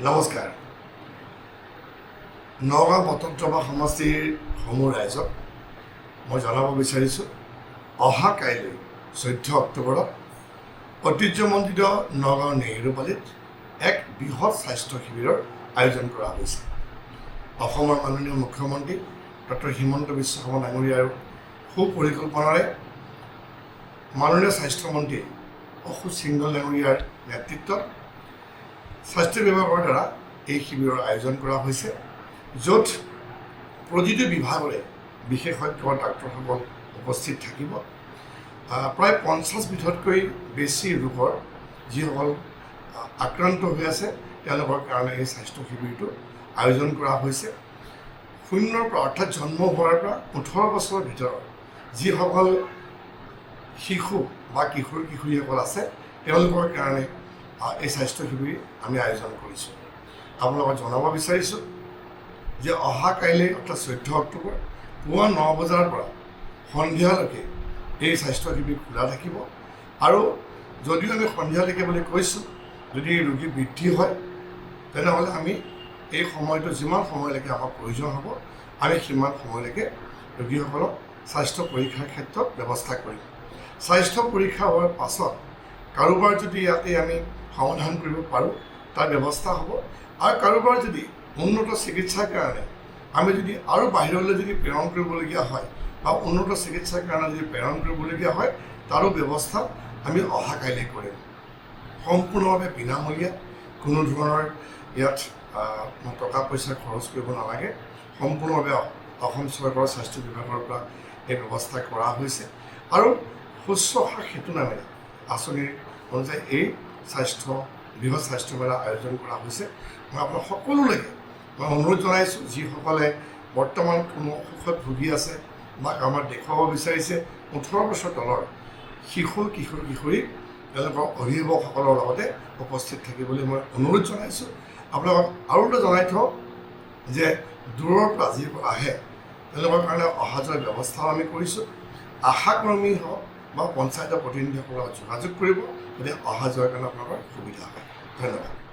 নমস্কাৰ। নগাঁও মতন্ত্ৰবা সমষ্টিৰ সমূহ ৰাইজক মই জনাব বিচাৰিছোঁ, অহা কাইলৈ 14 অক্টোবৰত ঐতিহ্যমণ্ডিত নগাঁও নেহেৰুবালিত এক বৃহৎ স্বাস্থ্য শিবিৰৰ আয়োজন কৰা হৈছে। অসমৰ মাননীয় মুখ্যমন্ত্ৰী ডক্টৰ হিমন্ত বিশ্ব শৰ্মা ডাঙৰীয়াৰ সুপৰিকল্পনাৰে মাননীয় স্বাস্থ্যমন্ত্ৰী অশোক সিংঘল ডাঙৰীয়াৰ নেতৃত্বত স্বাস্থ্য বিভাগৰ দ্বাৰা এই শিবিৰৰ আয়োজন কৰা হৈছে, য'ত প্ৰতিটো বিভাগৰে বিশেষজ্ঞ ডাক্তৰসকল উপস্থিত থাকিব। প্ৰায় 50 বিধতকৈ বেছি ৰোগৰ যিসকল আক্ৰান্ত হৈ আছে তেওঁলোকৰ কাৰণে এই স্বাস্থ্য শিবিৰটো আয়োজন কৰা হৈছে। শূন্যৰ পৰা অৰ্থাৎ জন্ম হোৱাৰ পৰা 18 বছৰৰ ভিতৰত যিসকল শিশু বা কিশোৰ কিশোৰীসকল আছে তেওঁলোকৰ কাৰণে এই স্বাস্থ্য শিবিৰ আমি আয়োজন কৰিছোঁ। আপোনালোকক জনাব বিচাৰিছোঁ যে অহা কাইলৈ অৰ্থাৎ 14 অক্টোবৰ পুৱা 9 বজাৰ পৰা সন্ধিয়ালৈকে এই স্বাস্থ্য শিবিৰ খোলা থাকিব। আৰু যদিও আমি সন্ধিয়ালৈকে বুলি কৈছোঁ, যদি ৰোগী বৃদ্ধি হয় তেনেহ'লে আমি এই সময়টো যিমান সময়লৈকে আমাৰ প্ৰয়োজন হ'ব আমি সিমান সময়লৈকে ৰোগীসকলক স্বাস্থ্য পৰীক্ষাৰ ক্ষেত্ৰত ব্যৱস্থা কৰিম। স্বাস্থ্য পৰীক্ষা হোৱাৰ পাছত কাৰোবাৰ যদি ইয়াতে আমি সমাধান কৰিব পাৰোঁ তাৰ ব্যৱস্থা হ'ব, আৰু কাৰোবাৰ যদি উন্নত চিকিৎসাৰ কাৰণে আমি যদি আৰু বাহিৰলৈ যদি প্ৰেৰণ কৰিবলগীয়া হয় বা উন্নত চিকিৎসাৰ কাৰণে যদি প্ৰেৰণ কৰিবলগীয়া হয় তাৰো ব্যৱস্থা আমি অহা কাইলৈ কৰিম। সম্পূৰ্ণভাৱে বিনামূলীয়া, কোনো ধৰণৰ ইয়াত টকা পইচা খৰচ কৰিব নালাগে। সম্পূৰ্ণভাৱে অসম চৰকাৰৰ স্বাস্থ্য বিভাগৰ পৰা এই ব্যৱস্থা কৰা হৈছে, আৰু শুশ্ৰূষা সেতু নামেৰে আঁচনিৰ অনুযায়ী এই বৃহৎ স্বাস্থ্য মেলা আয়োজন কৰা হৈছে। মই আপোনাক সকলোলৈকে মই অনুৰোধ জনাইছোঁ, যিসকলে বৰ্তমান কোনো অসুখত ভুগি আছে বা আমাৰ দেখুৱাব বিচাৰিছে 18 বছৰ তলৰ শিশু কিশোৰ কিশোৰী তেওঁলোকৰ অভিভাৱকসকলৰ লগতে উপস্থিত থাকিবলৈ মই অনুৰোধ জনাইছোঁ। আপোনালোকক আৰু এটা জনাই থওঁ যে দূৰৰ পৰা যিসকল আহে তেওঁলোকৰ কাৰণে অহা যোৱাৰ ব্যৱস্থাও আমি কৰিছোঁ। আশাকৰ্মী হওক বা পঞ্চায়তৰ প্ৰতিনিধিসকলৰ যোগাযোগ কৰিব, গতিকে অহা যোৱাৰ কাৰণে আপোনালোকৰ সুবিধা হয়। ধন্যবাদ।